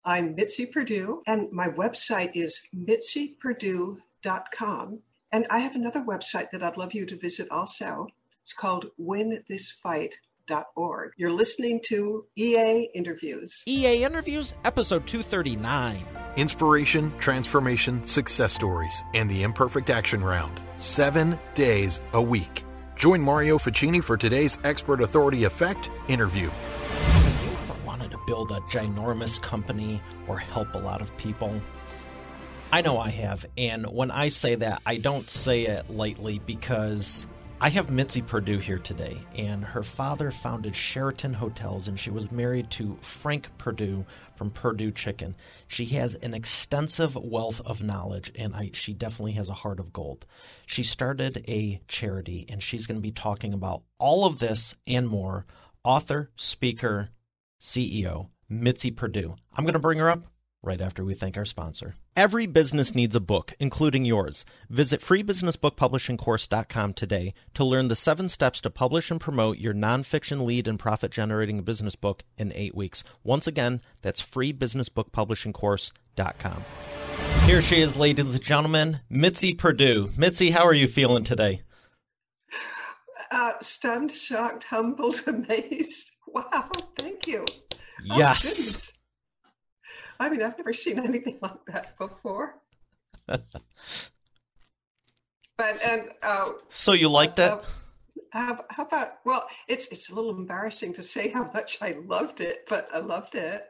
I'm Mitzi Perdue, and my website is mitziPerdue.com. And I have another website that I'd love you to visit also. It's called WinThisFight.org. You're listening to EA Interviews. EA Interviews, episode 239. Inspiration, transformation, success stories, and the Imperfect Action Round. 7 days a week. Join Mario Ficini for today's Expert Authority Effect interview. Have you ever wanted to build a ginormous company or help a lot of people? I know I have, and when I say that, I don't say it lightly because I have Mitzi Perdue here today, and her father founded Sheraton Hotels, and she was married to Frank Perdue from Perdue Chicken. She has an extensive wealth of knowledge, and she definitely has a heart of gold. She started a charity, and she's going to be talking about all of this and more. Author, speaker, CEO, Mitzi Perdue. I'm going to bring her up right after we thank our sponsor. Every business needs a book, including yours. Visit freebusinessbookpublishingcourse.com today to learn the 7 steps to publish and promote your nonfiction lead and profit-generating business book in 8 weeks. Once again, that's freebusinessbookpublishingcourse.com. Here she is, ladies and gentlemen, Mitzi Perdue. Mitzi, how are you feeling today? Stunned, shocked, humbled, amazed. Wow, thank you. Yes. I mean, I've never seen anything like that before. So you liked it? How about? Well, it's a little embarrassing to say how much I loved it, but I loved it.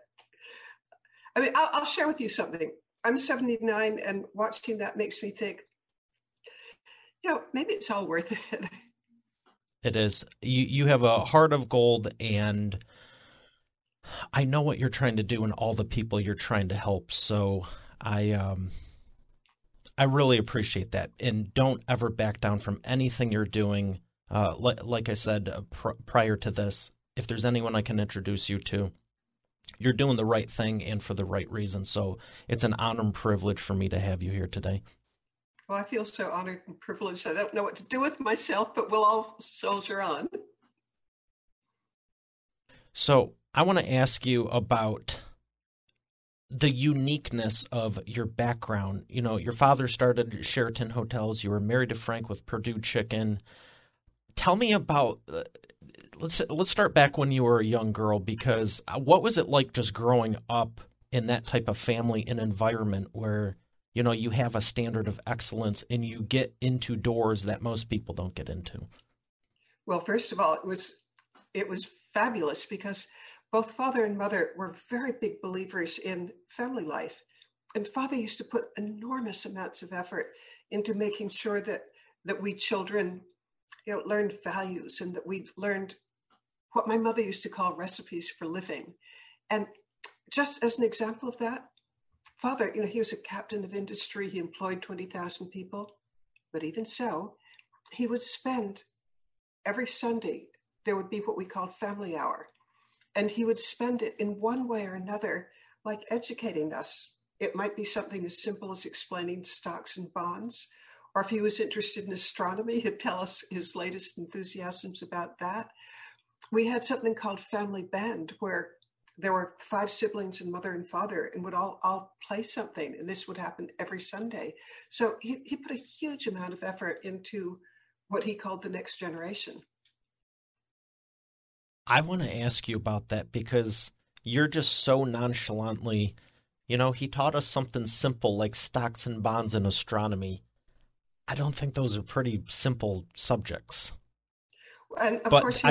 I mean, I'll share with you something. I'm 79, and watching that makes me think, maybe it's all worth it. It is. You have a heart of gold, and I know what you're trying to do and all the people you're trying to help. So I really appreciate that. And don't ever back down from anything you're doing. Like I said prior to this, if there's anyone I can introduce you to, you're doing the right thing and for the right reason. So it's an honor and privilege for me to have you here today. Well, I feel so honored and privileged. I don't know what to do with myself, but we'll all soldier on. So I want to ask you about the uniqueness of your background. You know, your father started Sheraton Hotels. You were married to Frank with Perdue Chicken. Tell me about, let's start back when you were a young girl, because what was it like just growing up in that type of family and environment where, you have a standard of excellence and you get into doors that most people don't get into? Well, first of all, it was fabulous because both father and mother were very big believers in family life. And father used to put enormous amounts of effort into making sure that we children, learned values and that we learned what my mother used to call recipes for living. And just as an example of that, father, he was a captain of industry. He employed 20,000 people. But even so, he would spend every Sunday, there would be what we called family hour. And he would spend it in one way or another, like educating us. It might be something as simple as explaining stocks and bonds, or if he was interested in astronomy, he'd tell us his latest enthusiasms about that. We had something called Family Band, where there were 5 siblings and mother and father, and would all play something, and this would happen every Sunday. So he put a huge amount of effort into what he called the next generation. I want to ask you about that because you're just so nonchalantly, he taught us something simple like stocks and bonds and astronomy. I don't think those are pretty simple subjects. And of but course,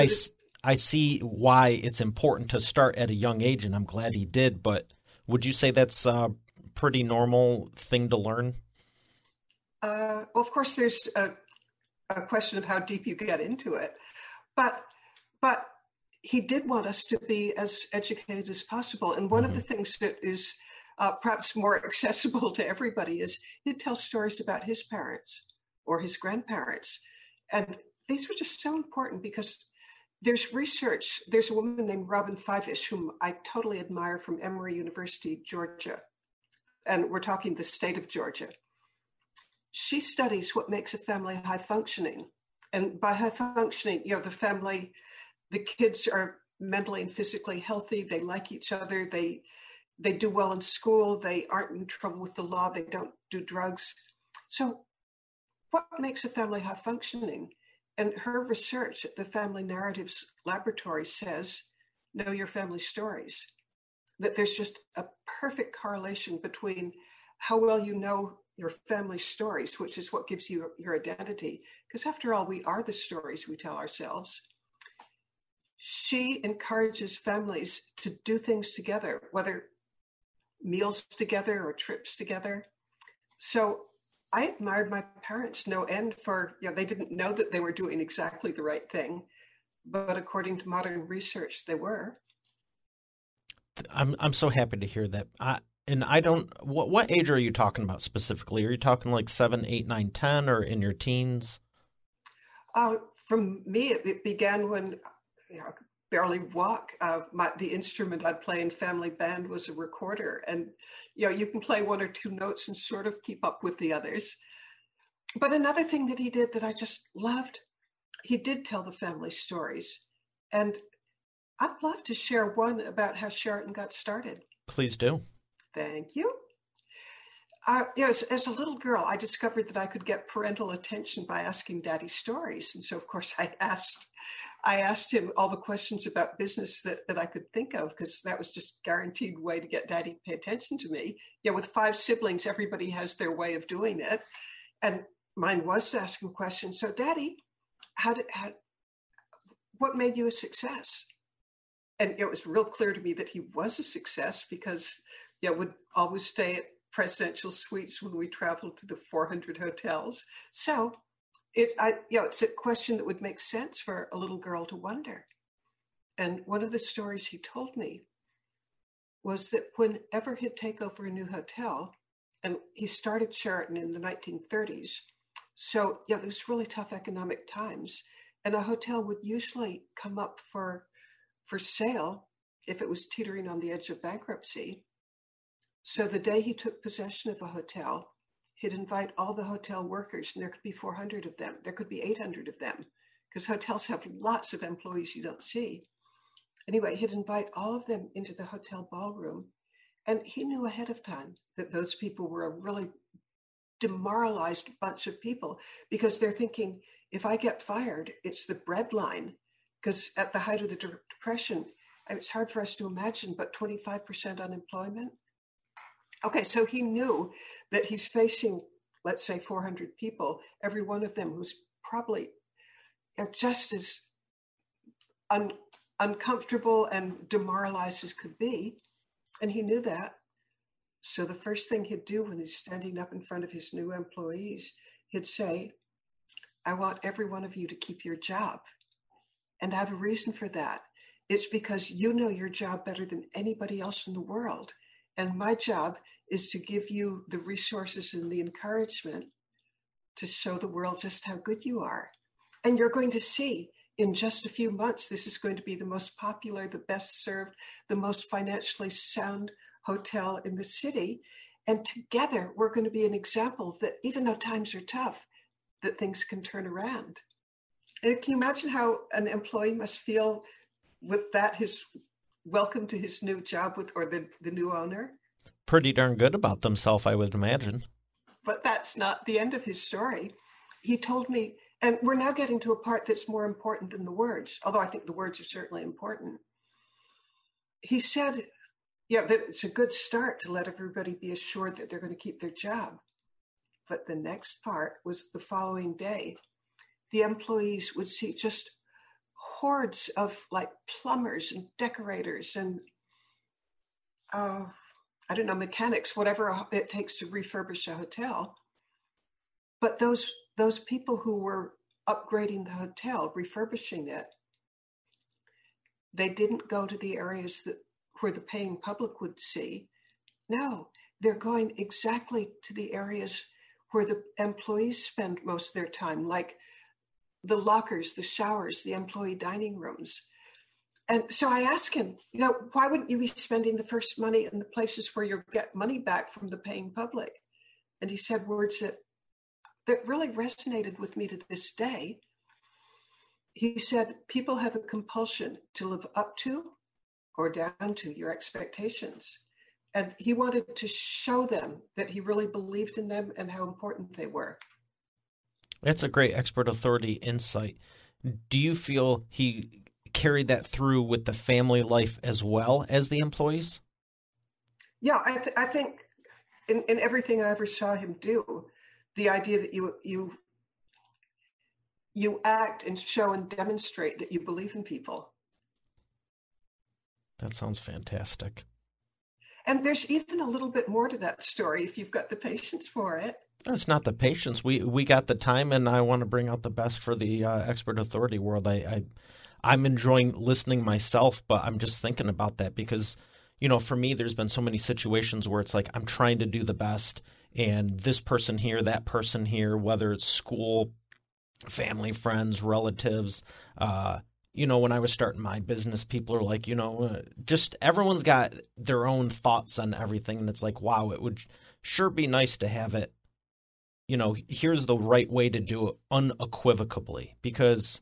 I see why it's important to start at a young age, and I'm glad he did. But would you say that's a pretty normal thing to learn? Well, of course, there's a question of how deep you get into it. But he did want us to be as educated as possible. And one of the things that is perhaps more accessible to everybody is he'd tell stories about his parents or his grandparents. And these were just so important because there's research. There's a woman named Robin Fivish, whom I totally admire, from Emory University, Georgia. And we're talking the state of Georgia. She studies what makes a family high functioning. And by high functioning, the kids are mentally and physically healthy. They like each other. They They do well in school. They aren't in trouble with the law. They don't do drugs. So what makes a family high functioning? And her research at the Family Narratives Laboratory says, know your family stories. That there's just a perfect correlation between how well you know your family stories, which is what gives you your identity. Because after all, we are the stories we tell ourselves. She encourages families to do things together, whether meals together or trips together. So I admired my parents no end for, they didn't know that they were doing exactly the right thing, but according to modern research, they were. I'm so happy to hear that. What age are you talking about specifically? Are you talking like 7, 8, 9, 10, or in your teens? From me, it began when I could barely walk. The instrument I'd play in family band was a recorder, and you can play one or two notes and sort of keep up with the others. But another thing that he did that I just loved, he did tell the family stories, and I'd love to share one about how Sheraton got started. Please do. Thank you. As a little girl, I discovered that I could get parental attention by asking Daddy stories. And so, of course, I asked him all the questions about business that I could think of, because that was just guaranteed way to get Daddy to pay attention to me. With 5 siblings, everybody has their way of doing it. And mine was to ask him questions. So, Daddy, what made you a success? And it was real clear to me that he was a success because would always stay at presidential suites when we traveled to the 400 hotels. So it's a question that would make sense for a little girl to wonder. And one of the stories he told me was that whenever he'd take over a new hotel, and he started Sheraton in the 1930s, so there was really tough economic times, and a hotel would usually come up for sale if it was teetering on the edge of bankruptcy. So the day he took possession of a hotel, he'd invite all the hotel workers, and there could be 400 of them. There could be 800 of them, because hotels have lots of employees you don't see. Anyway, he'd invite all of them into the hotel ballroom, and he knew ahead of time that those people were a really demoralized bunch of people, because they're thinking, if I get fired, it's the breadline. Because at the height of the Depression, it's hard for us to imagine, but 25% unemployment. Okay, so he knew that he's facing, let's say, 400 people, every one of them who's probably just as uncomfortable and demoralized as could be. And he knew that. So the first thing he'd do when he's standing up in front of his new employees, he'd say, I want every one of you to keep your job. And I have a reason for that. It's because you know your job better than anybody else in the world. And my job is to give you the resources and the encouragement to show the world just how good you are. And you're going to see in just a few months, this is going to be the most popular, the best served, the most financially sound hotel in the city. And together, we're going to be an example that even though times are tough, that things can turn around. And can you imagine how an employee must feel with that, his welcome to his new job or the new owner? Pretty darn good about themselves, I would imagine. But that's not the end of his story. He told me, and we're now getting to a part that's more important than the words, although I think the words are certainly important. He said, that it's a good start to let everybody be assured that they're going to keep their job. But the next part was the following day. The employees would see just hordes of like plumbers and decorators and mechanics, whatever it takes to refurbish a hotel. But those people who were upgrading the hotel, refurbishing it, they didn't go to the areas where the paying public would see. No, they're going exactly to the areas where the employees spend most of their time, like the lockers, the showers, the employee dining rooms. And so I asked him, why wouldn't you be spending the first money in the places where you get money back from the paying public? And he said words that really resonated with me to this day. He said, people have a compulsion to live up to or down to your expectations. And he wanted to show them that he really believed in them and how important they were. That's a great expert authority insight. Do you feel he carried that through with the family life as well as the employees? Yeah, I think in everything I ever saw him do, the idea that you act and show and demonstrate that you believe in people. That sounds fantastic. And there's even a little bit more to that story if you've got the patience for it. It's not the patience. We got the time, and I want to bring out the best for the expert authority world. I'm enjoying listening myself, but I'm just thinking about that because, for me, there's been so many situations where it's like I'm trying to do the best, and this person here, that person here, whether it's school, family, friends, relatives. When I was starting my business, people are like, just everyone's got their own thoughts on everything, and it's like, wow, it would sure be nice to have it. Here's the right way to do it unequivocally, because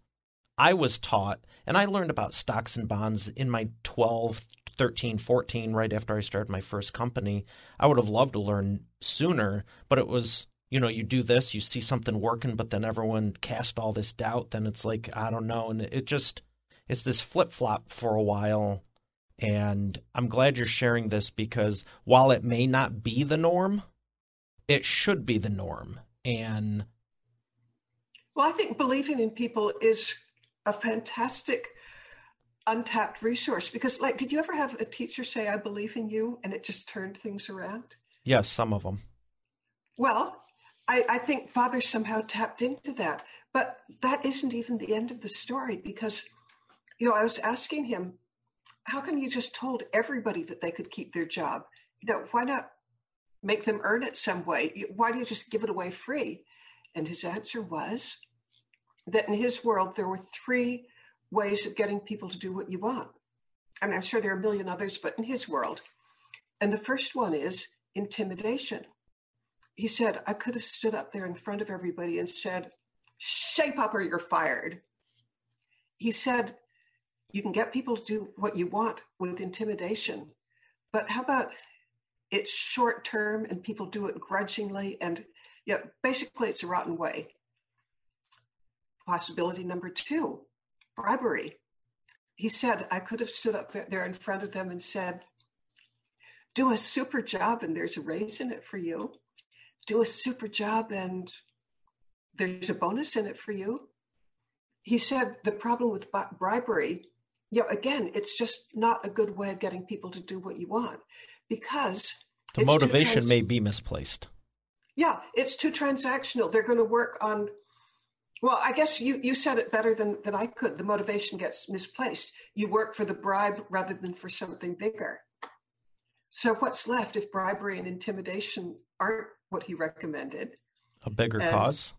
I was taught, and I learned about stocks and bonds in my 12, 13, 14, right after I started my first company. I would have loved to learn sooner, but it was, you do this, you see something working, but then everyone cast all this doubt. Then it's like, I don't know. And it's this flip-flop for a while. And I'm glad you're sharing this because while it may not be the norm, it should be the norm. And well, I think believing in people is a fantastic untapped resource because, like, did you ever have a teacher say, I believe in you, and it just turned things around? Yes, some of them. Well, I think Father somehow tapped into that, but that isn't even the end of the story because, I was asking him, how come you just told everybody that they could keep their job? Why not make them earn it some way? Why do you just give it away free? And his answer was that in his world, there were 3 ways of getting people to do what you want. I mean, I'm sure there are a million others, but in his world. And the first one is intimidation. He said, I could have stood up there in front of everybody and said, shape up or you're fired. He said, you can get people to do what you want with intimidation, but how about it's short term and people do it grudgingly and basically it's a rotten way. Possibility number 2, bribery. He said, I could have stood up there in front of them and said, do a super job and there's a raise in it for you. Do a super job and there's a bonus in it for you. He said the problem with bribery, again, it's just not a good way of getting people to do what you want because the motivation may be misplaced. Yeah, it's too transactional. They're going to work on, well, I guess you said it better than I could. The motivation gets misplaced. You work for the bribe rather than for something bigger. So what's left if bribery and intimidation aren't what he recommended? A bigger cause?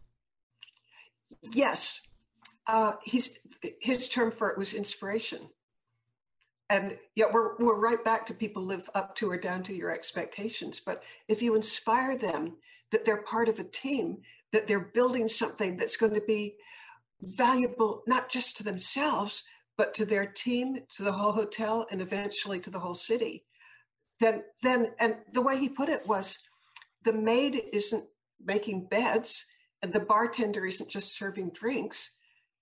Yes. His term for it was inspiration. And we're right back to people live up to or down to your expectations. But if you inspire them that they're part of a team, that they're building something that's going to be valuable, not just to themselves, but to their team, to the whole hotel, and eventually to the whole city, then and the way he put it was, the maid isn't making beds and the bartender isn't just serving drinks.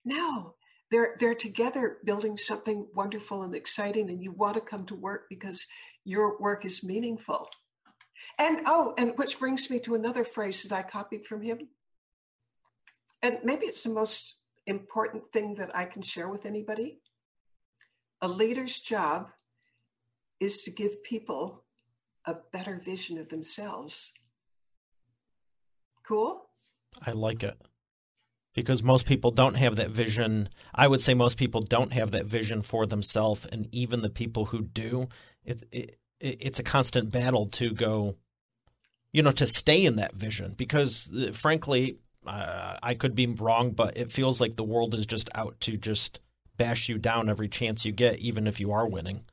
No, they're together building something wonderful and exciting, and you want to come to work because your work is meaningful. And which brings me to another phrase that I copied from him. And maybe it's the most important thing that I can share with anybody. A leader's job is to give people a better vision of themselves. Cool? I like it. Because most people don't have that vision. I would say most people don't have that vision for themselves, and even the people who do, it's a constant battle to go, to stay in that vision. Because frankly, I could be wrong, but it feels like the world is just out to just bash you down every chance you get, even if you are winning.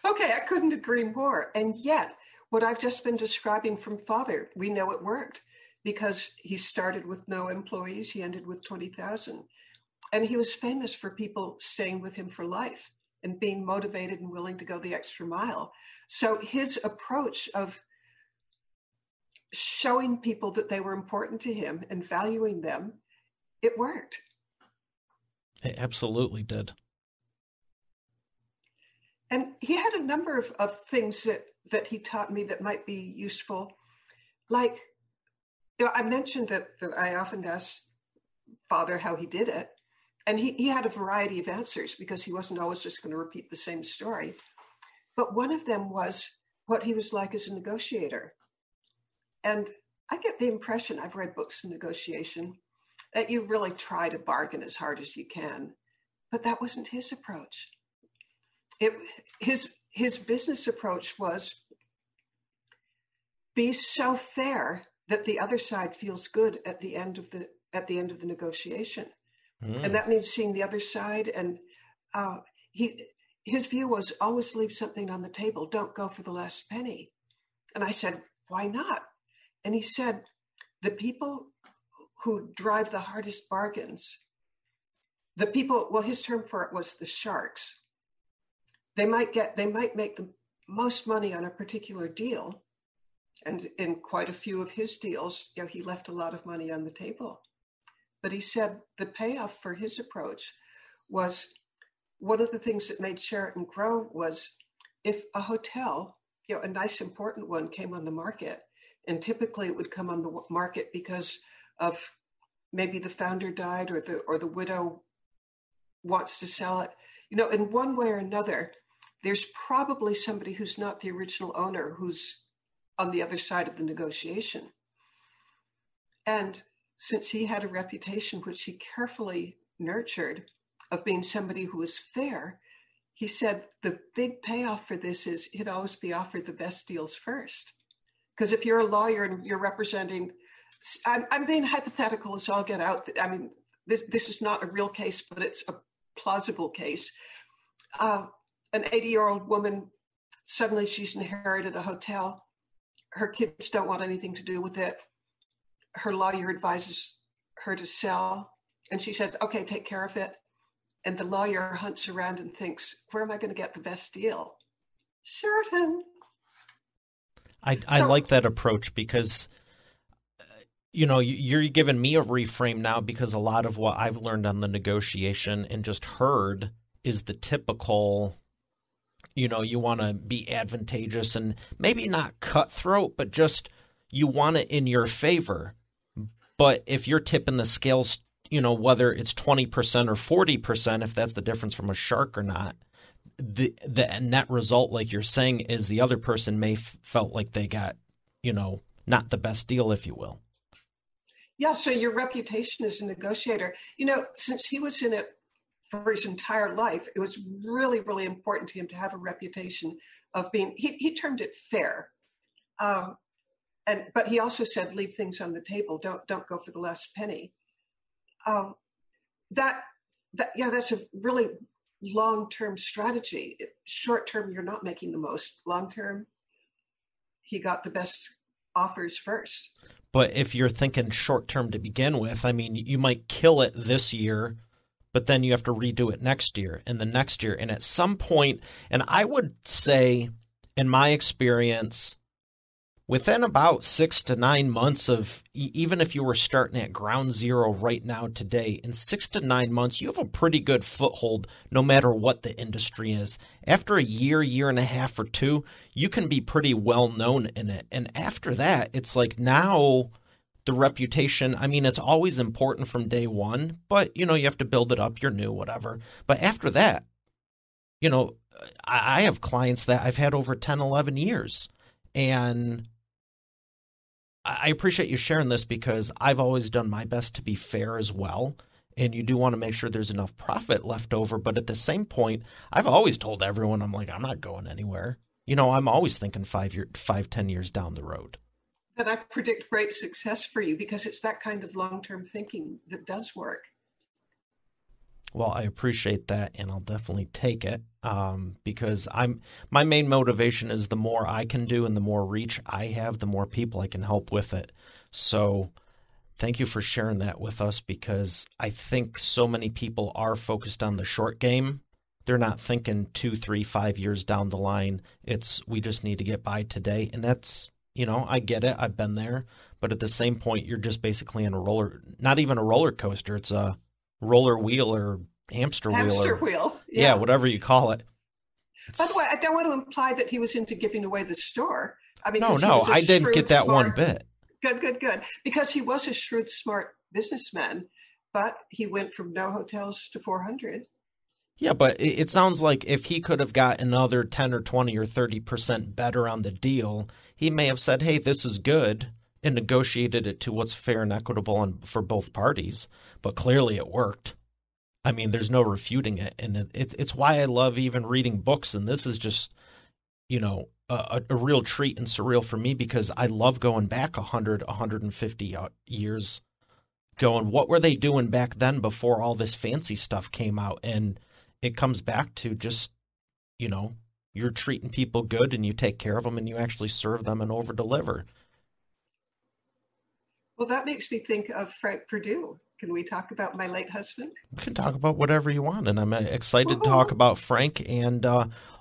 Okay, I couldn't agree more. And yet, what I've just been describing from Father, we know it worked. Because he started with no employees, he ended with 20,000. And he was famous for people staying with him for life. and being motivated and willing to go the extra mile. So his approach of showing people that they were important to him and valuing them, it worked. It absolutely did. And he had a number of things that he taught me that might be useful. Like, I mentioned that I often asked Father how he did it. And he had a variety of answers because he wasn't always just going to repeat the same story. But one of them was what he was like as a negotiator. And I get the impression, I've read books on negotiation, that you really try to bargain as hard as you can. But that wasn't his approach. His business approach was be so fair that the other side feels good at the end of the negotiation. And that means seeing the other side. And his view was always leave something on the table. Don't go for the last penny. And I said, why not? And he said, the people who drive the hardest bargains, his term for it was the sharks. They might make the most money on a particular deal. And in quite a few of his deals, he left a lot of money on the table. But he said the payoff for his approach was, one of the things that made Sheraton grow was if a hotel, a nice important one, came on the market, and typically it would come on the market because of maybe the founder died or the widow wants to sell it. In one way or another, there's probably somebody who's not the original owner who's on the other side of the negotiation. And since he had a reputation, which he carefully nurtured, of being somebody who was fair, he said the big payoff for this is he'd always be offered the best deals first. Because if you're a lawyer and you're representing, I'm being hypothetical as all get out. I mean, this is not a real case, but it's a plausible case. An 80-year-old woman, suddenly she's inherited a hotel. Her kids don't want anything to do with it. Her lawyer advises her to sell. And she says, okay, take care of it. And the lawyer hunts around and thinks, where am I going to get the best deal? Sheraton. I like that approach because, you're giving me a reframe now, because a lot of what I've learned on the negotiation and just heard is the typical, you want to be advantageous and maybe not cutthroat, but just you want it in your favor. But if you're tipping the scales, whether it's 20% or 40%, if that's the difference from a shark or not, the net result, like you're saying, is the other person may felt like they got, not the best deal, if you will. Yeah. So your reputation as a negotiator, since he was in it for his entire life, it was really, really important to him to have a reputation of being, he termed it fair. But he also said, leave things on the table. Don't go for the last penny. That's a really long-term strategy. Short-term, you're not making the most. Long-term, he got the best offers first. But if you're thinking short-term to begin with, I mean, you might kill it this year, but then you have to redo it next year and the next year. And at some point, and I would say, in my experience, within about 6 to 9 months of, even if you were starting at ground zero right now today, in 6 to 9 months, you have a pretty good foothold no matter what the industry is. After a year and a half or two, you can be pretty well known in it. And after that, it's like now the reputation, I mean, it's always important from day one, but, you have to build it up. You're new, whatever. But after that, I have clients that I've had over 10, 11 years. And I appreciate you sharing this because I've always done my best to be fair as well. And you do want to make sure there's enough profit left over. But at the same point, I've always told everyone, I'm like, I'm not going anywhere. I'm always thinking 10 years down the road. That I predict great success for you because it's that kind of long-term thinking that does work. Well, I appreciate that, and I'll definitely take it because my main motivation is the more I can do and the more reach I have, the more people I can help with it. So thank you for sharing that with us because I think so many people are focused on the short game They're not thinking 2, 3, 5 years down the line. It's we just need to get by today. And that's, I get it. I've been there. But at the same point, you're just basically in not even a roller coaster. It's a roller wheel or hamster wheel. Hamster wheel. Yeah, whatever you call it. By the way, I don't want to imply that he was into giving away the store. I mean, no, I didn't get that one bit. Good. Because he was a shrewd, smart businessman, but he went from no hotels to 400. Yeah, but it sounds like if he could have got another 10 or 20 or 30% better on the deal, he may have said, hey, this is good, and negotiated it to what's fair and equitable for both parties. But clearly it worked. I mean, there's no refuting it. And it's why I love even reading books. And this is just, a real treat and surreal for me because I love going back 100, 150 years going, what were they doing back then before all this fancy stuff came out? And it comes back to just, you're treating people good and you take care of them and you actually serve them and over-deliver. Well, that makes me think of Frank Perdue. Can we talk about my late husband? We can talk about whatever you want. And I'm excited to talk about Frank and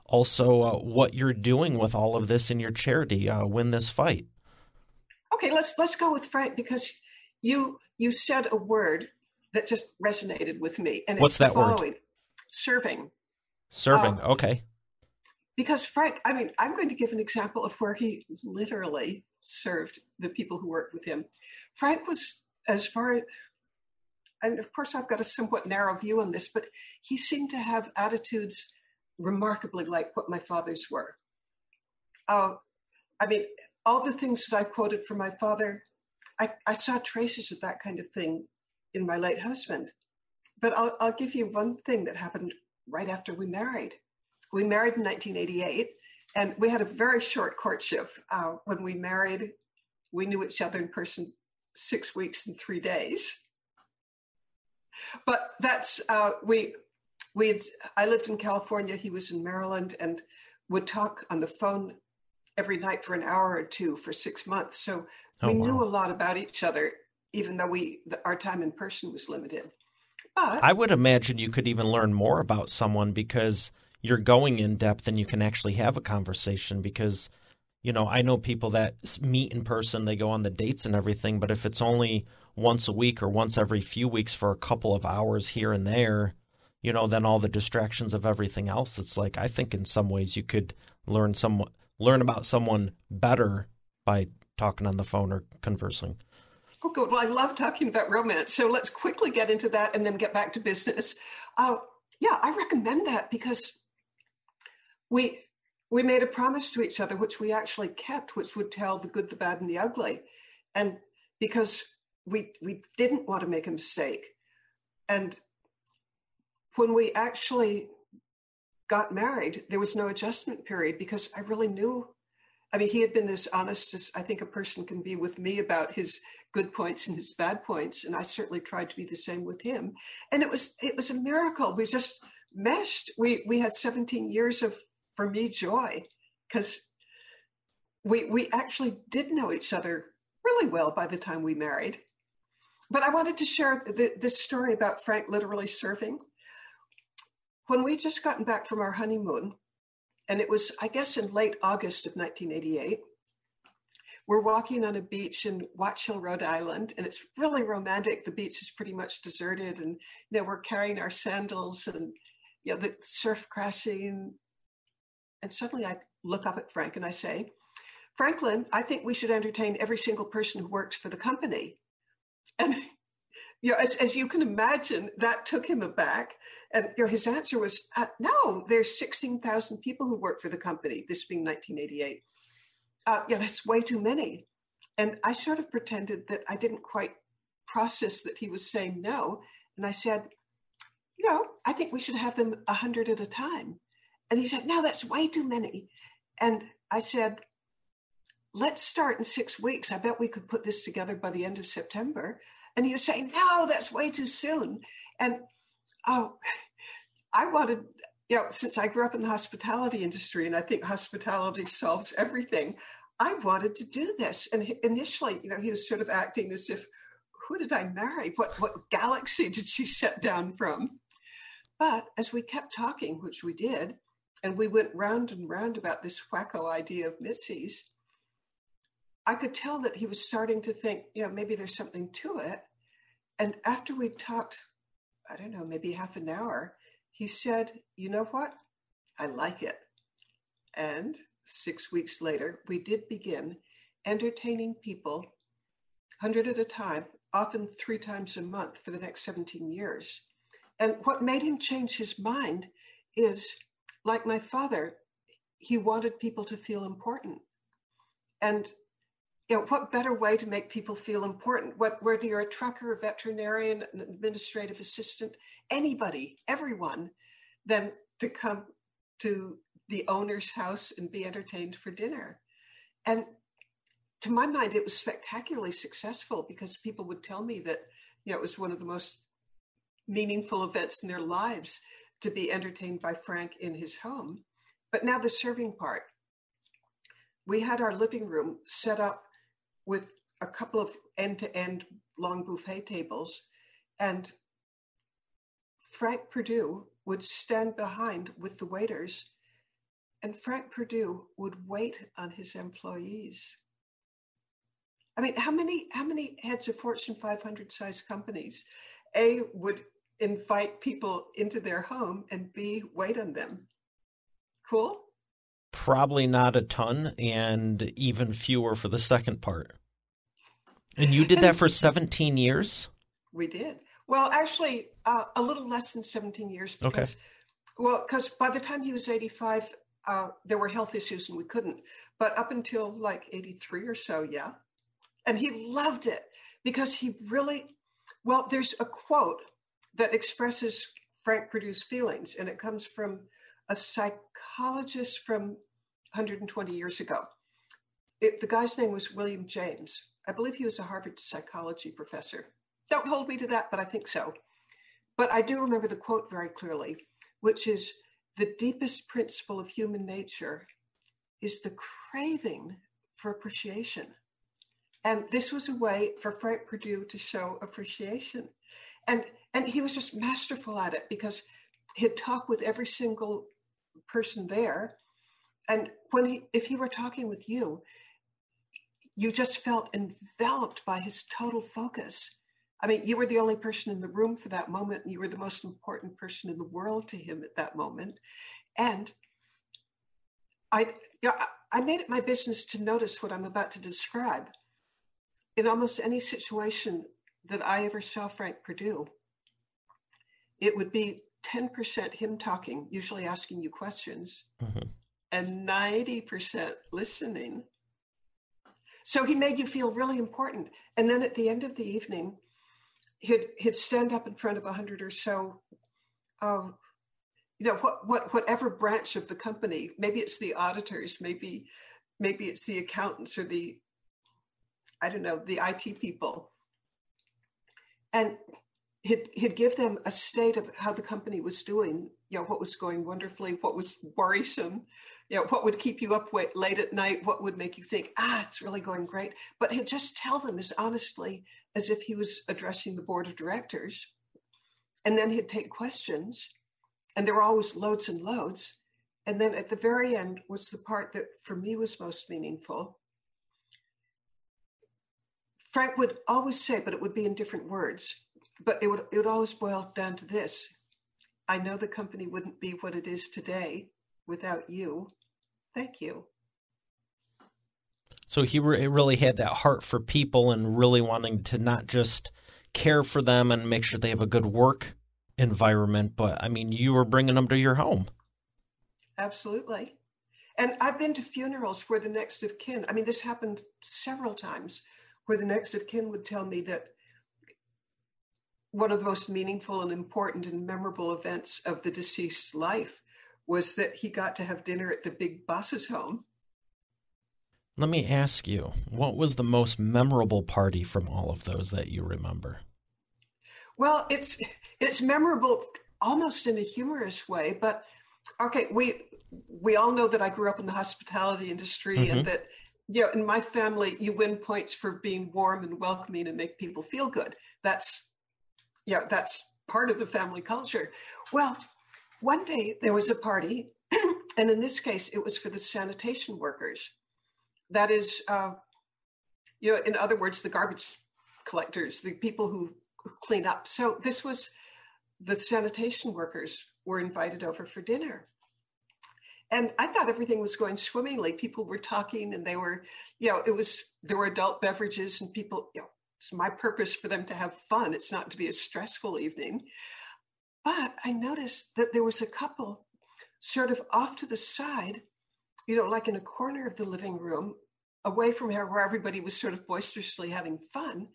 also what you're doing with all of this in your charity, Win This Fight. Okay, let's go with Frank because you said a word that just resonated with me. And what's that following. Word? Serving. Okay. Because Frank, I mean, I'm going to give an example of where he literally served the people who worked with him. Frank was and of course I've got a somewhat narrow view on this, but he seemed to have attitudes remarkably like what my father's were. I mean, all the things that I quoted from my father, I saw traces of that kind of thing in my late husband. But I'll give you one thing that happened right after we married. We married in 1988, and we had a very short courtship. When we married, we knew each other in person 6 weeks and 3 days. But that's I lived in California. He was in Maryland, and would talk on the phone every night for an hour or two for 6 months. So we knew a lot about each other, even though our time in person was limited. But I would imagine you could even learn more about someone because you're going in depth and you can actually have a conversation because, I know people that meet in person, they go on the dates and everything, but if it's only once a week or once every few weeks for a couple of hours here and there, then all the distractions of everything else, it's like, I think in some ways you could learn about someone better by talking on the phone or conversing. Oh, good. Well, I love talking about romance. So let's quickly get into that and then get back to business. I recommend that because we made a promise to each other, which we actually kept, which would tell the good, the bad, and the ugly. And because we didn't want to make a mistake. And when we actually got married, there was no adjustment period because I really knew. I mean, he had been as honest as I think a person can be with me about his good points and his bad points. And I certainly tried to be the same with him. And it was a miracle. We just meshed. We had 17 years of, for me, joy because we actually did know each other really well by the time we married. But I wanted to share this story about Frank literally serving. When we just gotten back from our honeymoon, and it was, I guess, in late August of 1988. We're walking on a beach in Watch Hill, Rhode Island, and it's really romantic. The beach is pretty much deserted, and we're carrying our sandals, and the surf crashing. And suddenly, I look up at Frank and I say, "Franklin, I think we should entertain every single person who works for the company." And as you can imagine, that took him aback. And his answer was, no, there's 16,000 people who work for the company, this being 1988. That's way too many. And I sort of pretended that I didn't quite process that he was saying no. And I said, I think we should have them 100 at a time. And he said, no, that's way too many. And I said, let's start in 6 weeks. I bet we could put this together by the end of September. And he was saying, no, that's way too soon. And I wanted, since I grew up in the hospitality industry, and I think hospitality solves everything, I wanted to do this. And initially, he was sort of acting as if, who did I marry? What galaxy did she set down from? But as we kept talking, which we did, and we went round and round about this wacko idea of Mitzi's, I could tell that he was starting to think, maybe there's something to it. And after we'd talked, I don't know, maybe half an hour, he said, you know what? I like it. And 6 weeks later, we did begin entertaining people 100 at a time, often 3 times a month for the next 17 years. And what made him change his mind is, like my father, he wanted people to feel important. And what better way to make people feel important, whether you're a trucker, a veterinarian, an administrative assistant, anybody, everyone, than to come to the owner's house and be entertained for dinner. And to my mind, it was spectacularly successful because people would tell me that, it was one of the most meaningful events in their lives to be entertained by Frank in his home. But now the serving part. We had our living room set up with a couple of end-to-end long buffet tables, and Frank Perdue would stand behind with the waiters, and Frank Perdue would wait on his employees. I mean, how many heads of Fortune 500 size companies, A, would invite people into their home, and B, wait on them? Cool? Probably not a ton, and even fewer for the second part. And you did that for 17 years? We did. Well, actually, a little less than 17 years. Because, because by the time he was 85, there were health issues and we couldn't. But up until like 83 or so, yeah. And he loved it because he really, there's a quote that expresses Frank Perdue's feelings, and it comes from a psychologist from 120 years ago. The guy's name was William James. I believe he was a Harvard psychology professor. Don't hold me to that, but I think so. But I do remember the quote very clearly, which is, the deepest principle of human nature is the craving for appreciation. And this was a way for Frank Perdue to show appreciation. And he was just masterful at it because he'd talk with every single person there. And if he were talking with you, you just felt enveloped by his total focus. I mean, you were the only person in the room for that moment, and you were the most important person in the world to him at that moment. And I made it my business to notice what I'm about to describe. In almost any situation that I ever saw Frank Perdue, it would be 10% him talking, usually asking you questions, and 90% listening. So he made you feel really important. And then at the end of the evening, he'd stand up in front of 100 or so, whatever branch of the company. Maybe it's the auditors, maybe it's the accountants or the IT people. And he'd give them a state of how the company was doing, what was going wonderfully, what was worrisome, what would keep you up late at night, what would make you think, it's really going great. But he'd just tell them as honestly as if he was addressing the board of directors. And then he'd take questions, and there were always loads and loads. And then at the very end was the part that for me was most meaningful. Frank would always say, but it would be in different words, but it would always boil down to this: I know the company wouldn't be what it is today without you. Thank you. So he really had that heart for people and really wanting to not just care for them and make sure they have a good work environment, but I mean, you were bringing them to your home. Absolutely. And I've been to funerals where the next of kin, this happened several times, where the next of kin would tell me that one of the most meaningful and important and memorable events of the deceased's life was that he got to have dinner at the big boss's home. Let me ask you, what was the most memorable party from all of those that you remember? Well, it's memorable almost in a humorous way, but okay, we all know that I grew up in the hospitality industry, and that in my family, you win points for being warm and welcoming and make people feel good. That's part of the family culture. Well, one day there was a party, and in this case, it was for the sanitation workers. That is, in other words, the garbage collectors, the people who clean up. So this was the sanitation workers were invited over for dinner. And I thought everything was going swimmingly. People were talking and they were, there were adult beverages and people, it's my purpose for them to have fun. It's not to be a stressful evening. But I noticed that there was a couple sort of off to the side, like in a corner of the living room, away from where everybody was sort of boisterously having fun.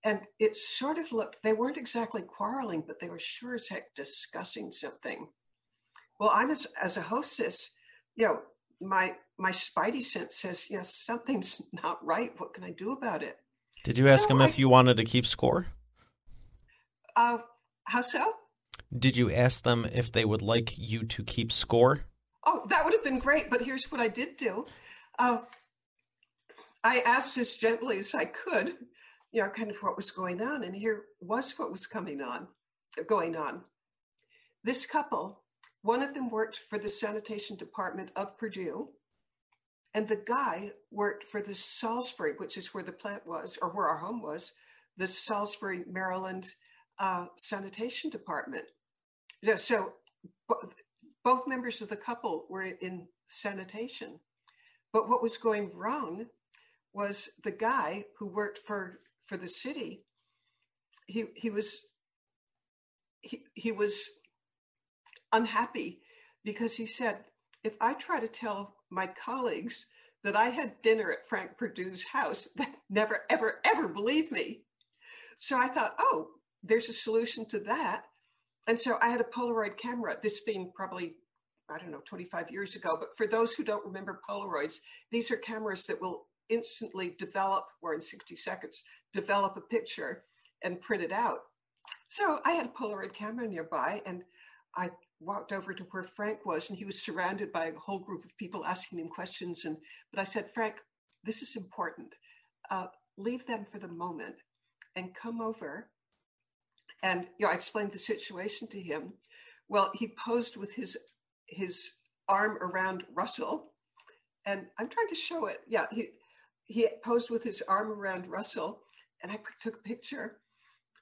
And it sort of looked, they weren't exactly quarreling, but they were sure as heck discussing something. Well, I'm as a hostess, my spidey sense says, yes, something's not right. What can I do about it? Did you ask him if you wanted to keep score? How so? Did you ask them if they would like you to keep score? Oh, that would have been great. But here's what I did do. I asked as gently as I could, kind of what was going on. And here was what was going on. This couple, one of them worked for the sanitation department of Purdue, and the guy worked for the Salisbury, which is where the plant was, or where our home was, the Salisbury, Maryland sanitation department. So both members of the couple were in sanitation. But what was going wrong was the guy who worked for the city, he was unhappy because he said, if I try to tell my colleagues that I had dinner at Frank Perdue's house, they never, ever, ever believe me. So I thought, oh, there's a solution to that. And so I had a Polaroid camera, this being probably, 25 years ago. But for those who don't remember Polaroids, these are cameras that will instantly develop, or in 60 seconds, develop a picture and print it out. So I had a Polaroid camera nearby, and I walked over to where Frank was, and he was surrounded by a whole group of people asking him questions. But I said, Frank, this is important. Leave them for the moment and come over. And I explained the situation to him. Well, he posed with his arm around Russell, and I'm trying to show it. Yeah, he posed with his arm around Russell, and I took a picture.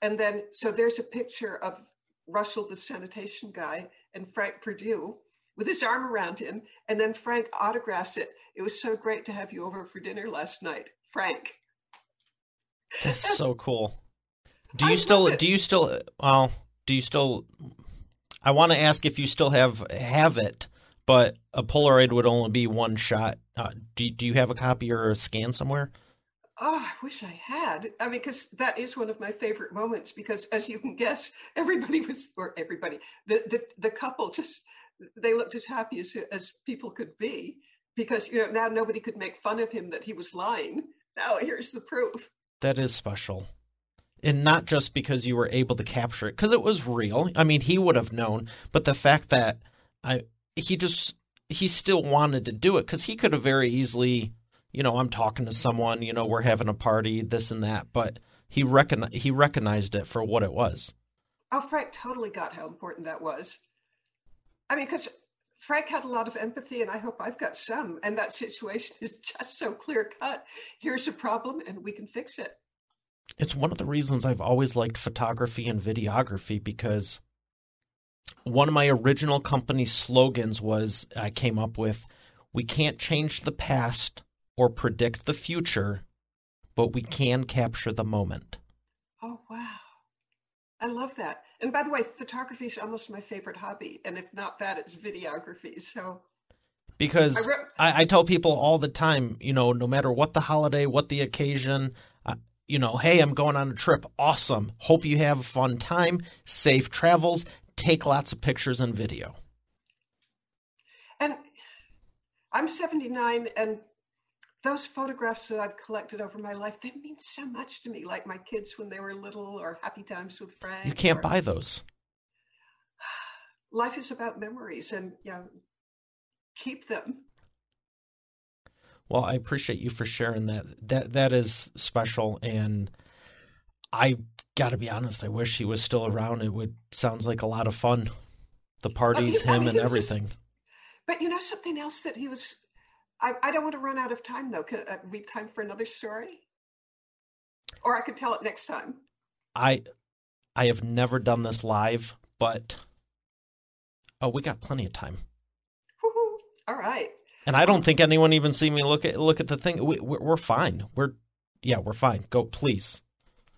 And then, so there's a picture of Russell, the sanitation guy, and Frank Perdue with his arm around him. And then Frank autographs it. It was so great to have you over for dinner last night, Frank. That's so cool. Do you still, I want to ask if you still have it, but a Polaroid would only be one shot. Do you have a copy or a scan somewhere? Oh, I wish I had. Because that is one of my favorite moments, because as you can guess, the couple they looked as happy as people could be, because, now nobody could make fun of him that he was lying. Now here's the proof. That is special. And not just because you were able to capture it, because it was real. He would have known, but the fact that he still wanted to do it, because he could have very easily, I'm talking to someone, we're having a party, this and that, but he recognized it for what it was. Oh, Frank totally got how important that was. Because Frank had a lot of empathy, and I hope I've got some, and that situation is just so clear cut. Here's a problem, and we can fix it. It's one of the reasons I've always liked photography and videography, because one of my original company slogans I came up with, we can't change the past or predict the future, but we can capture the moment. Oh, wow. I love that. And by the way, photography is almost my favorite hobby. And if not that, it's videography. So, because I tell people all the time, no matter what the holiday, what the occasion, hey, I'm going on a trip. Awesome. Hope you have a fun time. Safe travels. Take lots of pictures and video. And I'm 79, and those photographs that I've collected over my life, they mean so much to me, like my kids when they were little, or happy times with Frank. You can't buy those. Life is about memories, and keep them. Well, I appreciate you for sharing that. That is special, and I gotta be honest, I wish he was still around. Sounds like a lot of fun. The But parties, I him mean, and he was just. everything. But something else that he was. I don't want to run out of time though. Can we time for another story, or I could tell it next time? I I have never done this live, but we got plenty of time. Woo-hoo. All right. And I don't think anyone even see me look at the thing. We're fine. We're fine. Go, please.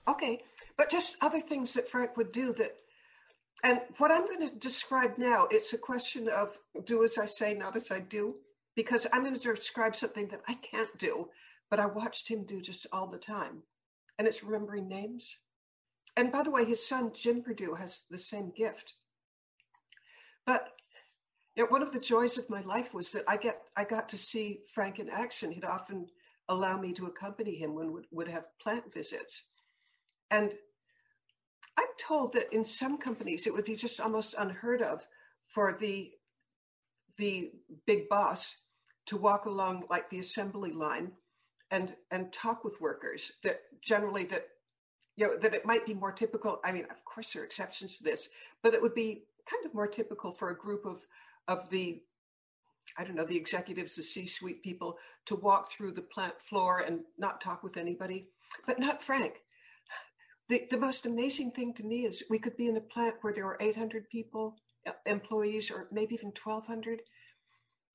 Okay, but just other things that Frank would do that, and what I'm going to describe now, it's a question of do as I say, not as I do, because I'm going to describe something that I can't do, but I watched him do just all the time, and it's remembering names. And by the way, his son, Jim Perdue, has the same gift. But one of the joys of my life was that I got to see Frank in action. He'd often allow me to accompany him when we would have plant visits. And I'm told that in some companies, it would be just almost unheard of for the big boss to walk along like the assembly line and talk with workers, that generally that it might be more typical. I mean, of course there are exceptions to this, but it would be kind of more typical for a group of the, I don't know, the executives, the C-suite people to walk through the plant floor and not talk with anybody, but not Frank. The most amazing thing to me is we could be in a plant where there were 800 people, employees, or maybe even 1,200.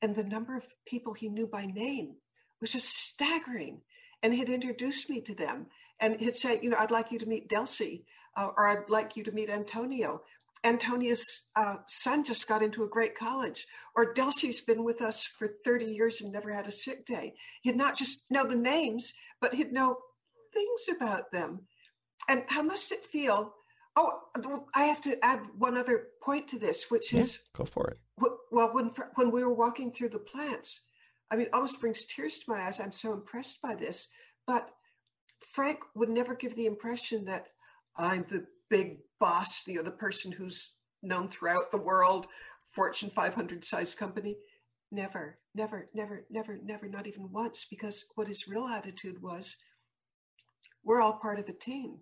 And the number of people he knew by name was just staggering. And he'd introduce me to them. And he'd say, I'd like you to meet Delcy, or I'd like you to meet Antonio. Antonia's son just got into a great college, or Delcy's been with us for 30 years and never had a sick day. He'd not just know the names, but he'd know things about them. And how must it feel? Oh, I have to add one other point to this, which is, go for it. Well, when we were walking through the plants, I mean, it almost brings tears to my eyes. I'm so impressed by this. But Frank would never give the impression that I'm the big boss, the person who's known throughout the world, Fortune 500 sized company. Never, never, never, never, never, not even once, because what his real attitude was, we're all part of a team.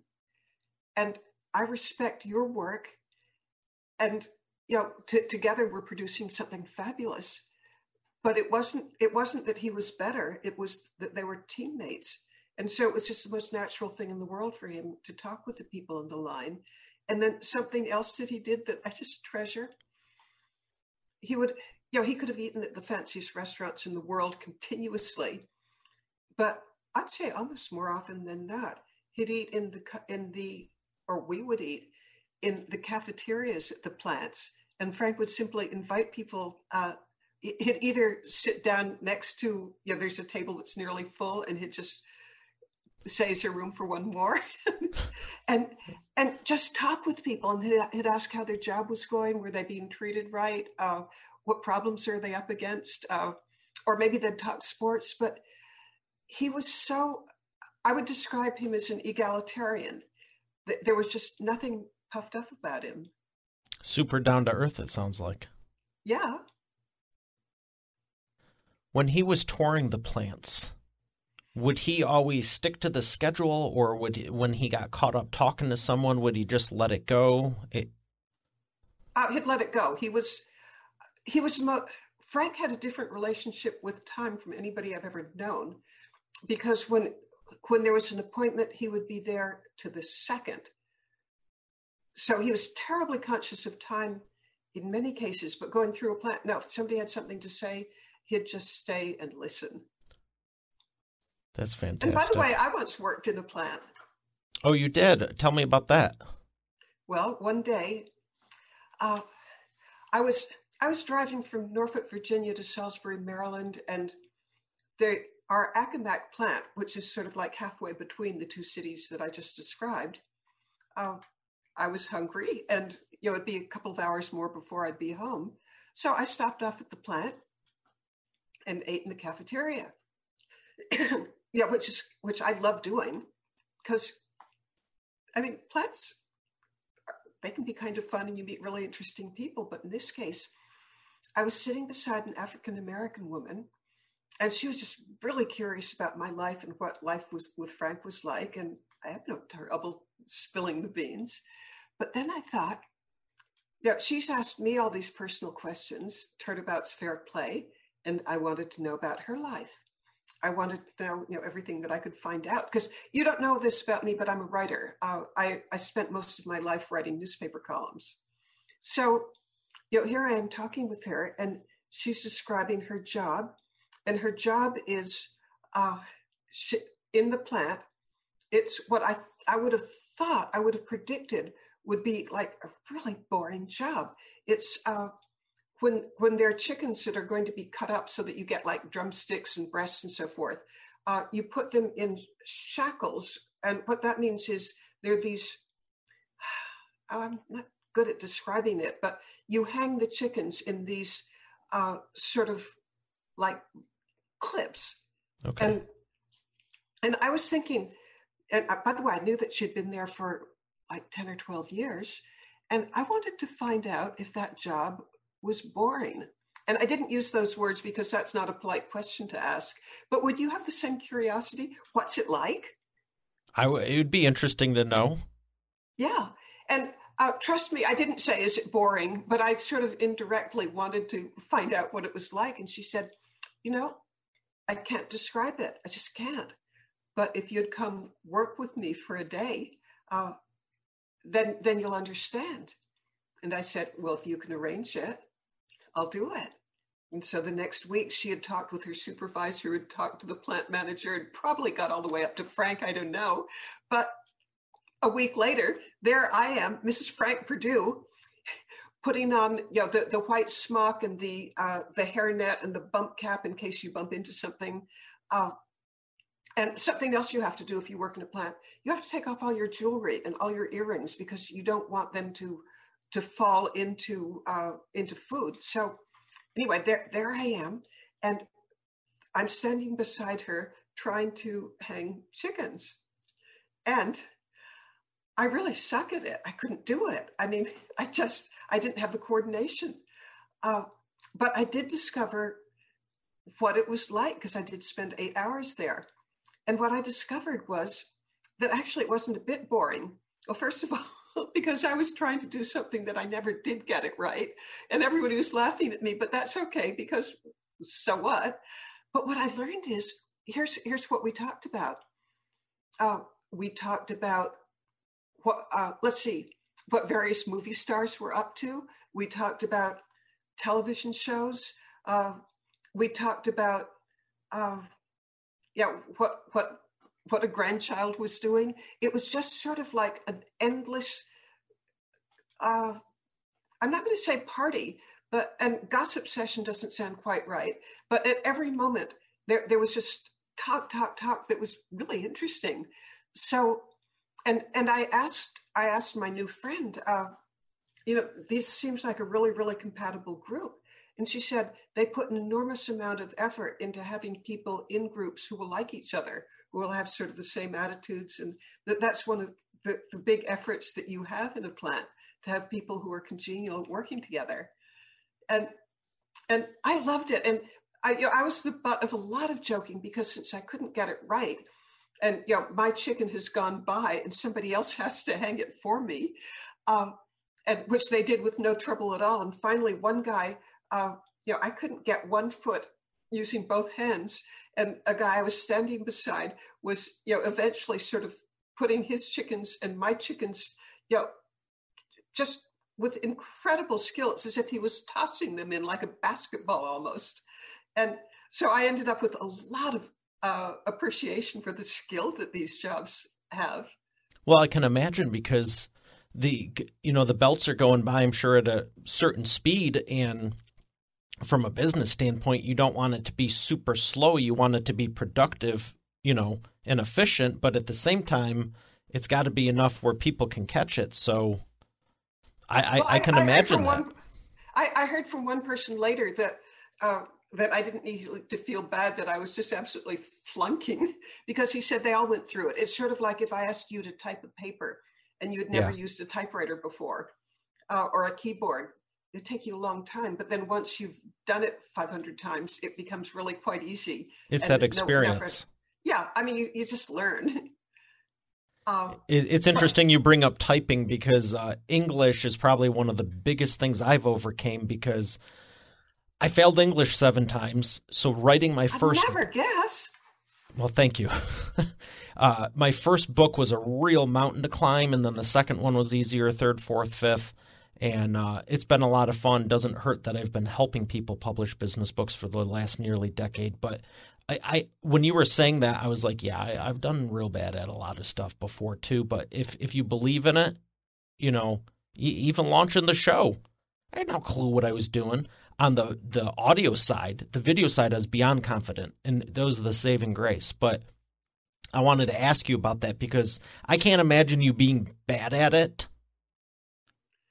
And I respect your work. And, together we're producing something fabulous. But it wasn't that he was better. It was that they were teammates. And so it was just the most natural thing in the world for him to talk with the people in the line. And then something else that he did that I just treasure, he would, he could have eaten at the fanciest restaurants in the world continuously, but I'd say almost more often than not, he'd eat we would eat in the cafeterias at the plants. And Frank would simply invite people. He'd either sit down next to, there's a table that's nearly full, and he'd just say, is there room for one more? and just talk with people. And he'd ask how their job was going. Were they being treated right? What problems are they up against? Or maybe they'd talk sports. But he was I would describe him as an egalitarian. There was just nothing puffed up about him. Super down to earth, it sounds like. Yeah. When he was touring the plants, would he always stick to the schedule, or when he got caught up talking to someone, would he just let it go? He'd let it go. Frank had a different relationship with time from anybody I've ever known, because when there was an appointment, he would be there to the second. So he was terribly conscious of time in many cases, but going through a plant, no, if somebody had something to say, he'd just stay and listen. That's fantastic. And by the way, I once worked in a plant. Oh, you did? Tell me about that. Well, one day, I was driving from Norfolk, Virginia to Salisbury, Maryland, and our Accomack plant, which is sort of like halfway between the two cities that I just described, I was hungry, and it'd be a couple of hours more before I'd be home. So I stopped off at the plant and ate in the cafeteria. Which I love doing, because I mean, plants, they can be kind of fun and you meet really interesting people. But in this case, I was sitting beside an African-American woman, and she was just really curious about my life and what life with Frank was like. And I have no trouble spilling the beans. But then I thought, she's asked me all these personal questions, Turnabout's Fair Play, and I wanted to know about her life. I wanted to know, everything that I could find out, because you don't know this about me, but I'm a writer. I spent most of my life writing newspaper columns. So, here I am talking with her, and she's describing her job, and her job is in the plant. It's what I would have predicted would be like a really boring job. It's when there are chickens that are going to be cut up so that you get like drumsticks and breasts and so forth, you put them in shackles. And what that means is there are these, I'm not good at describing it, but you hang the chickens in these sort of like clips. Okay. And I was thinking, and by the way, I knew that she'd been there for like 10 or 12 years. And I wanted to find out if that job was boring. And I didn't use those words because that's not a polite question to ask. But would you have the same curiosity? What's it like? It would be interesting to know. Yeah. And trust me, I didn't say, is it boring? But I sort of indirectly wanted to find out what it was like. And she said, I can't describe it. I just can't. But if you'd come work with me for a day, then you'll understand. And I said, well, if you can arrange it, I'll do it. And so the next week she had talked with her supervisor, had talked to the plant manager, and probably got all the way up to Frank, I don't know. But a week later, there I am, Mrs. Frank Perdue, putting on the white smock and the hairnet and the bump cap in case you bump into something. And something else you have to do if you work in a plant, you have to take off all your jewelry and all your earrings because you don't want them to fall into food. So anyway, there I am, and I'm standing beside her trying to hang chickens, and I really suck at it. I couldn't do it. I mean, I didn't have the coordination, but I did discover what it was like because I did spend 8 hours there. And what I discovered was that actually it wasn't a bit boring. Well, first of all, because I was trying to do something that I never did get it right. And everybody was laughing at me, but that's okay because so what? But what I learned is, here's what we talked about. We talked about what various movie stars were up to. We talked about television shows. We talked about what a grandchild was doing. It was just sort of like an endless, I'm not going to say party, and gossip session doesn't sound quite right, but at every moment there was just talk that was really interesting. So, and I asked my new friend, this seems like a really, really compatible group. And she said they put an enormous amount of effort into having people in groups who will like each other, who will have sort of the same attitudes. And that's one of the big efforts that you have in a plant, to have people who are congenial working together. And I loved it. And I was the butt of a lot of joking because since I couldn't get it right, and my chicken has gone by and somebody else has to hang it for me, and which they did with no trouble at all. And finally, one guy, I couldn't get one foot using both hands. And a guy I was standing beside was, eventually sort of putting his chickens and my chickens, just with incredible skill. It's as if he was tossing them in like a basketball almost. And so I ended up with a lot of appreciation for the skill that these jobs have. Well, I can imagine because the belts are going by, I'm sure, at a certain speed, and from a business standpoint, you don't want it to be super slow. You want it to be productive, and efficient, but at the same time, it's got to be enough where people can catch it. So I can imagine that. I heard from one person later that I didn't need to feel bad, that I was just absolutely flunking, because he said they all went through it. It's sort of like if I asked you to type a paper and you had never used a typewriter before or a keyboard. It'd take you a long time, but then once you've done it 500 times, it becomes really quite easy. It's that experience. Yeah, I mean, you just learn. It's interesting you bring up typing because English is probably one of the biggest things I've overcame because I failed English 7 times. So writing my first... I'd never guess. Well, thank you. My first book was a real mountain to climb, and then the second one was easier, third, fourth, fifth. And it's been a lot of fun. Doesn't hurt that I've been helping people publish business books for the last nearly decade. But I when you were saying that, I was like, yeah, I've done real bad at a lot of stuff before too. But if you believe in it, you know, even launching the show, I had no clue what I was doing. On the audio side, the video side, I was beyond confident, and those are the saving grace. But I wanted to ask you about that because I can't imagine you being bad at it.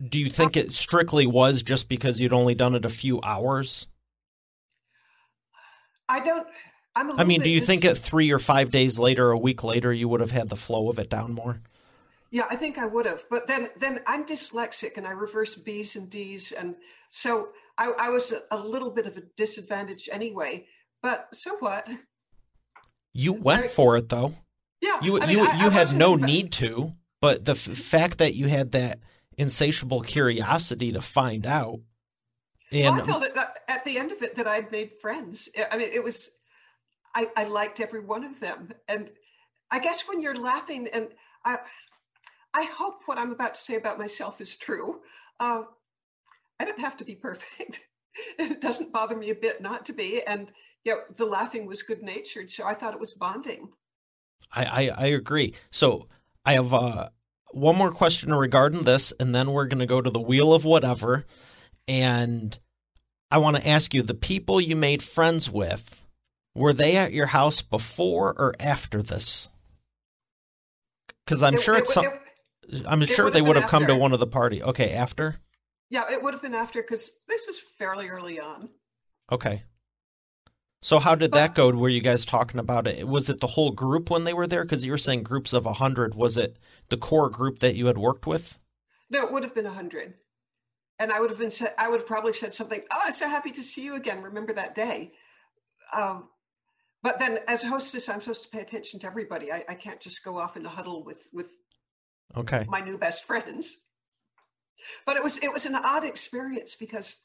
Do you think it strictly was just because you'd only done it a few hours? I mean, do you think at 3 or 5 days later, a week later, you would have had the flow of it down more? Yeah, I think I would have. But then I'm dyslexic and I reverse B's and D's. And so I was a little bit of a disadvantage anyway. But so what? You went for it, though. Yeah. You had no need to. But the fact that you had that insatiable curiosity to find out. And I felt at the end of it that I'd made friends. I mean, it was, I liked every one of them. And I guess when you're laughing, and I hope what I'm about to say about myself is true. I don't have to be perfect. It doesn't bother me a bit not to be. And the laughing was good natured. So I thought it was bonding. I agree. So I have one more question regarding this, and then we're going to go to the Wheel of Whatever. And I want to ask you, the people you made friends with, were they at your house before or after this? Because I'm sure they would have come to one of the party. Okay, after? Yeah, it would have been after because this was fairly early on. Okay. So how did that go? Were you guys talking about it? Was it the whole group when they were there? Because you were saying groups of 100. Was it the core group that you had worked with? No, it would have been 100. And I would have probably said something, oh, I'm so happy to see you again. Remember that day. But then as a hostess, I'm supposed to pay attention to everybody. I can't just go off in a huddle with my new best friends. But it was an odd experience because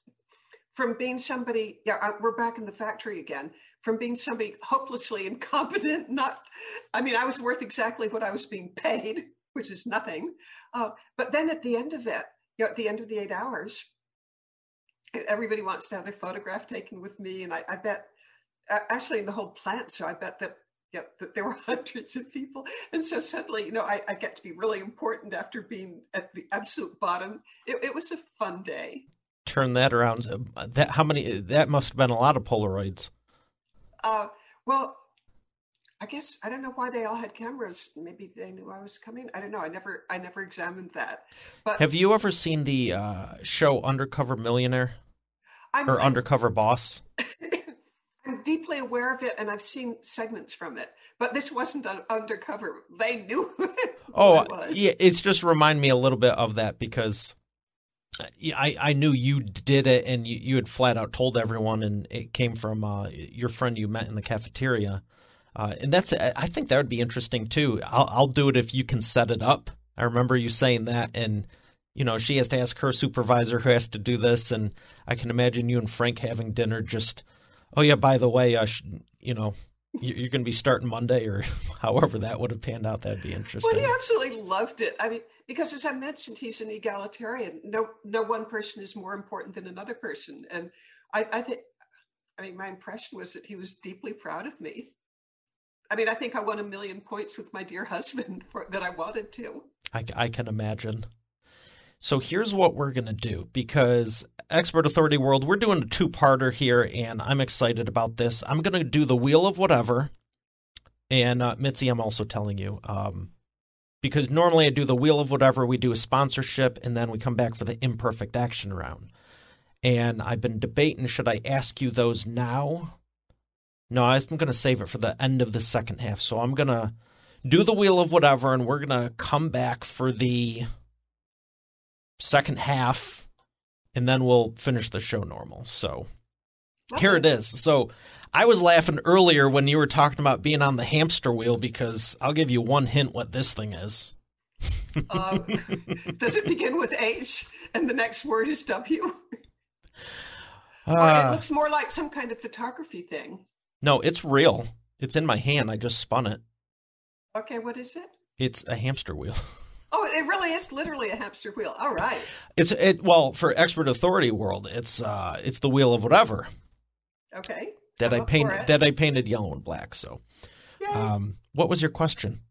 from being somebody, we're back in the factory again, from being somebody hopelessly incompetent, I was worth exactly what I was being paid, which is nothing. But then at the end of it, at the end of the 8 hours, everybody wants to have their photograph taken with me. And I bet, actually in the whole plant, so I bet that there were hundreds of people. And so suddenly, I get to be really important after being at the absolute bottom. It was a fun day. Turn that around. That must have been a lot of Polaroids. Well, I guess, I don't know why they all had cameras. Maybe they knew I was coming. I don't know. I never examined that. But have you ever seen the show Undercover Millionaire or Undercover Boss? I'm deeply aware of it, and I've seen segments from it. But this wasn't undercover. They knew who it was. Yeah, it's just remind me a little bit of that because I knew you did it, and you had flat out told everyone, and it came from your friend you met in the cafeteria. And I think that would be interesting too. I'll do it if you can set it up. I remember you saying that, and she has to ask her supervisor who has to do this, and I can imagine you and Frank having dinner. Just, oh yeah, by the way, you're going to be starting Monday, or however that would have panned out. That'd be interesting. Well, he absolutely loved it. I mean, because as I mentioned, he's an egalitarian. No one person is more important than another person, and I think, my impression was that he was deeply proud of me. I think I won 1 million points with my dear husband that I wanted to. I can imagine. So here's what we're going to do, because Expert Authority World, we're doing a 2-parter here, and I'm excited about this. I'm going to do the Wheel of Whatever. And Mitzi, I'm also telling you, because normally I do the Wheel of Whatever, we do a sponsorship, and then we come back for the imperfect action round. And I've been debating, should I ask you those now? No, I'm going to save it for the end of the second half. So I'm going to do the Wheel of Whatever, and we're going to come back for the second half, and then we'll finish the show normal. So Here it is. So I was laughing earlier when you were talking about being on the hamster wheel because I'll give you one hint what this thing is. Does it begin with H and the next word is W? Or it looks more like some kind of photography thing. No, it's real. It's in my hand. I just spun it. Okay, what is it? It's a hamster wheel. Oh, it really is literally a hamster wheel. All right. Well, for Expert Authority World, it's the wheel of whatever. Okay. That I painted yellow and black. So, what was your question?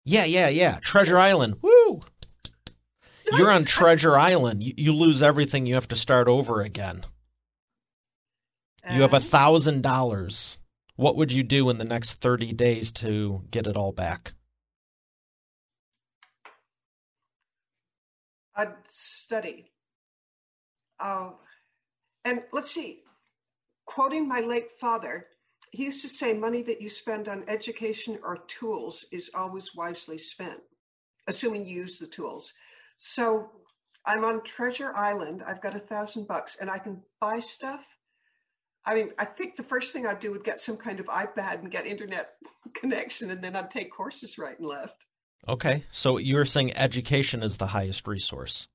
Yeah. Treasure Island. Woo! Nice. You're on Treasure Island. You lose everything. You have to start over again. You have $1,000. What would you do in the next 30 days to get it all back? I'd study. And let's see, quoting my late father, he used to say, money that you spend on education or tools is always wisely spent, assuming you use the tools. So I'm on Treasure Island. I've got $1,000 and I can buy stuff. I mean, I think the first thing I'd do would get some kind of iPad and get internet connection, and then I'd take courses right and left. Okay. So you're saying education is the highest resource?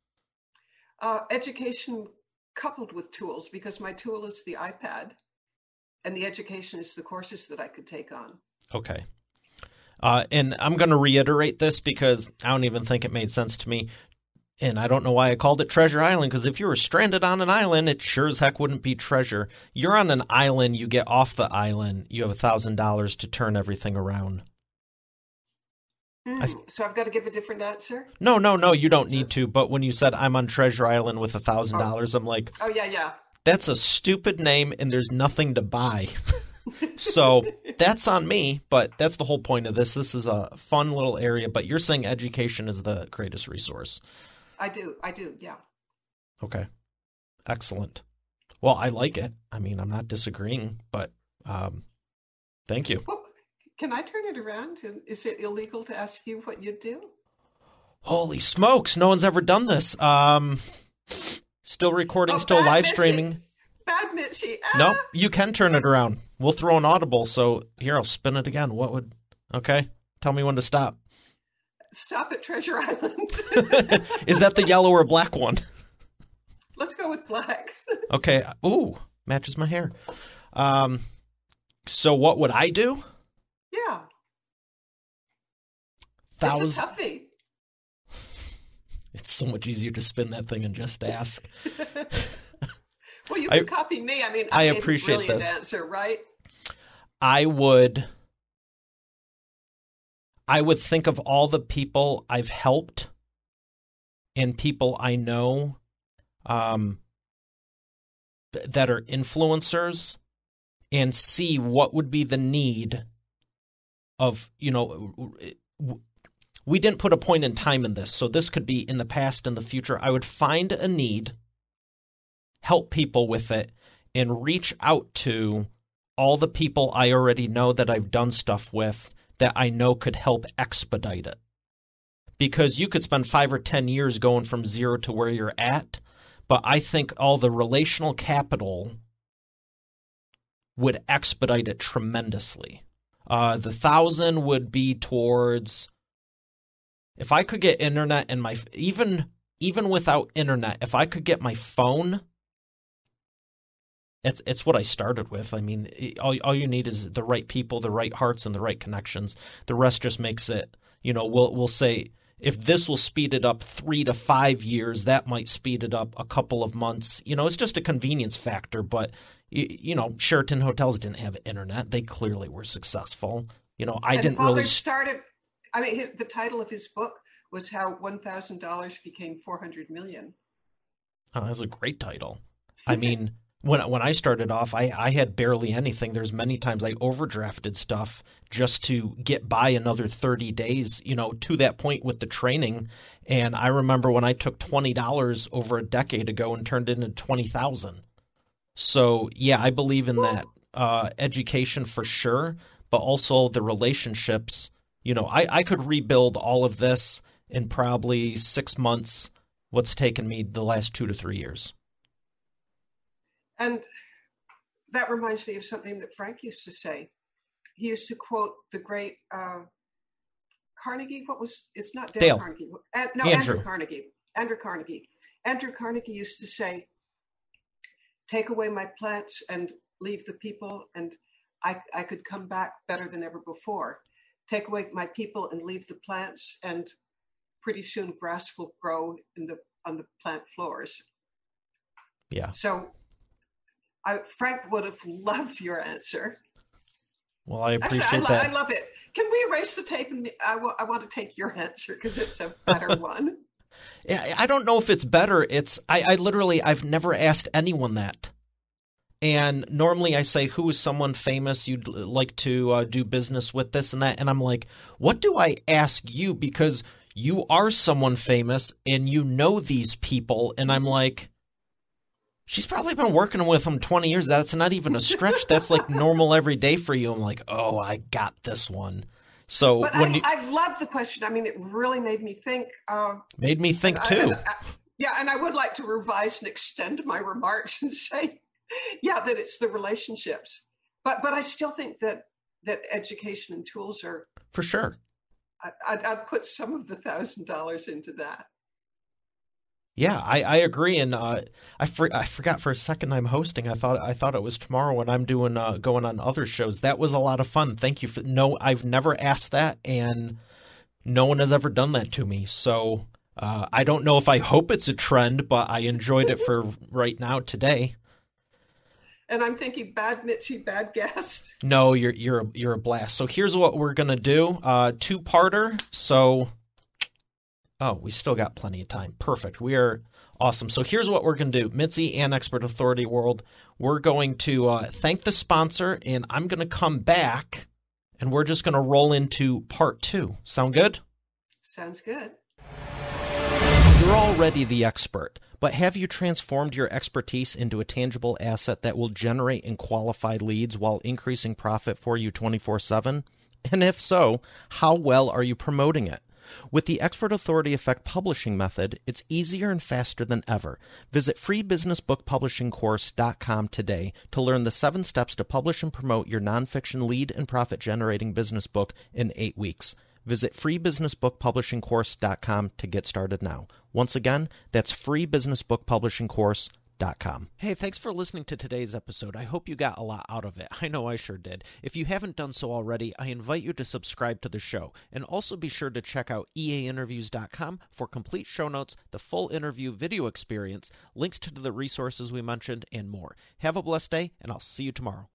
Education coupled with tools, because my tool is the iPad and the education is the courses that I could take on. Okay. And I'm going to reiterate this because I don't even think it made sense to me. And I don't know why I called it Treasure Island, because if you were stranded on an island, it sure as heck wouldn't be treasure. You're on an island, you get off the island, you have $1,000 to turn everything around. So I've got to give a different answer? No, you don't need to. But when you said I'm on Treasure Island with $1,000, I'm like, oh, yeah. That's a stupid name and there's nothing to buy. So that's on me, but that's the whole point of this. This is a fun little area, but you're saying education is the greatest resource. I do, yeah. Okay. Excellent. Well, I like it. I mean, I'm not disagreeing, but thank you. Well, can I turn it around? Is it illegal to ask you what you'd do? Holy smokes, no one's ever done this. Still recording, still live streaming. Bad Mitzi. No, you can turn it around. We'll throw an audible, so here, I'll spin it again. Okay, tell me when to stop. Stop at Treasure Island. Is that the yellow or black one? Let's go with black. Okay. Ooh, matches my hair. So what would I do? Yeah. It's a toughie. It's so much easier to spin that thing and just ask. Well, you can copy me. I mean, I appreciate this answer, right? I would think of all the people I've helped and people I know that are influencers and see what would be the need of, we didn't put a point in time in this, so this could be in the past and the future. I would find a need, help people with it, and reach out to all the people I already know that I've done stuff with that I know could help expedite it. Because you could spend 5 or 10 years going from zero to where you're at, but I think all the relational capital would expedite it tremendously. The 1,000 would be towards, if I could get internet and even without internet, if I could get my phone, it's what I started with. I mean, all you need is the right people, the right hearts, and the right connections. The rest just makes it, we'll say, if this will speed it up 3 to 5 years, that might speed it up a couple of months. It's just a convenience factor. But, Sheraton Hotels didn't have internet. They clearly were successful. I didn't really started. I mean, the title of his book was How $1,000 Became $400 Million. Oh, that's a great title. I mean, when I started off, I had barely anything. There's many times I overdrafted stuff just to get by another 30 days, to that point with the training. And I remember when I took $20 over a decade ago and turned it into $20,000. So, yeah, I believe in that education for sure, but also the relationships. I could rebuild all of this in probably 6 months, what's taken me the last 2 to 3 years. And that reminds me of something that Frank used to say. He used to quote the great Carnegie. It's not Dale Carnegie. Andrew Carnegie. Andrew Carnegie. Andrew Carnegie used to say, take away my plants and leave the people, and I could come back better than ever before. Take away my people and leave the plants, and pretty soon grass will grow on the plant floors. Yeah. So Frank would have loved your answer. Well, I appreciate that. I love it. Can we erase the tape? And I want to take your answer because it's a better one. Yeah, I don't know if it's better. I've never asked anyone that. And normally I say, who is someone famous you'd like to do business with, this and that? And I'm like, what do I ask you? Because you are someone famous and you know these people. And I'm like, she's probably been working with them 20 years. That's not even a stretch. That's like normal every day for you. I'm like, oh, I got this one. So I love the question. I mean, it really made me think. Made me think too. And I would like to revise and extend my remarks and say, that it's the relationships. But I still think that education and tools are for sure. I'd put some of the $1,000 into that. Yeah, I agree, and I forgot for a second I'm hosting. I thought it was tomorrow when I'm doing going on other shows. That was a lot of fun. Thank you for I've never asked that, and no one has ever done that to me. So I don't know if I hope it's a trend, but I enjoyed it for right now today. And I'm thinking, bad Mitzi, bad guest. No, you're a blast. So here's what we're gonna do: two-parter. So. Oh, we still got plenty of time. Perfect. We are awesome. So here's what we're going to do. Mitzi and Expert Authority World, we're going to thank the sponsor, and I'm going to come back, and we're just going to roll into part 2. Sound good? Sounds good. You're already the expert, but have you transformed your expertise into a tangible asset that will generate and qualify leads while increasing profit for you 24/7? And if so, how well are you promoting it? With the Expert Authority Effect publishing method, it's easier and faster than ever. Visit freebusinessbookpublishingcourse.com today to learn the 7 steps to publish and promote your nonfiction lead and profit-generating business book in 8 weeks. Visit freebusinessbookpublishingcourse.com to get started now. Once again, that's freebusinessbookpublishingcourse.com. Hey, thanks for listening to today's episode. I hope you got a lot out of it. I know I sure did. If you haven't done so already, I invite you to subscribe to the show. And also be sure to check out eainterviews.com for complete show notes, the full interview video experience, links to the resources we mentioned, and more. Have a blessed day, and I'll see you tomorrow.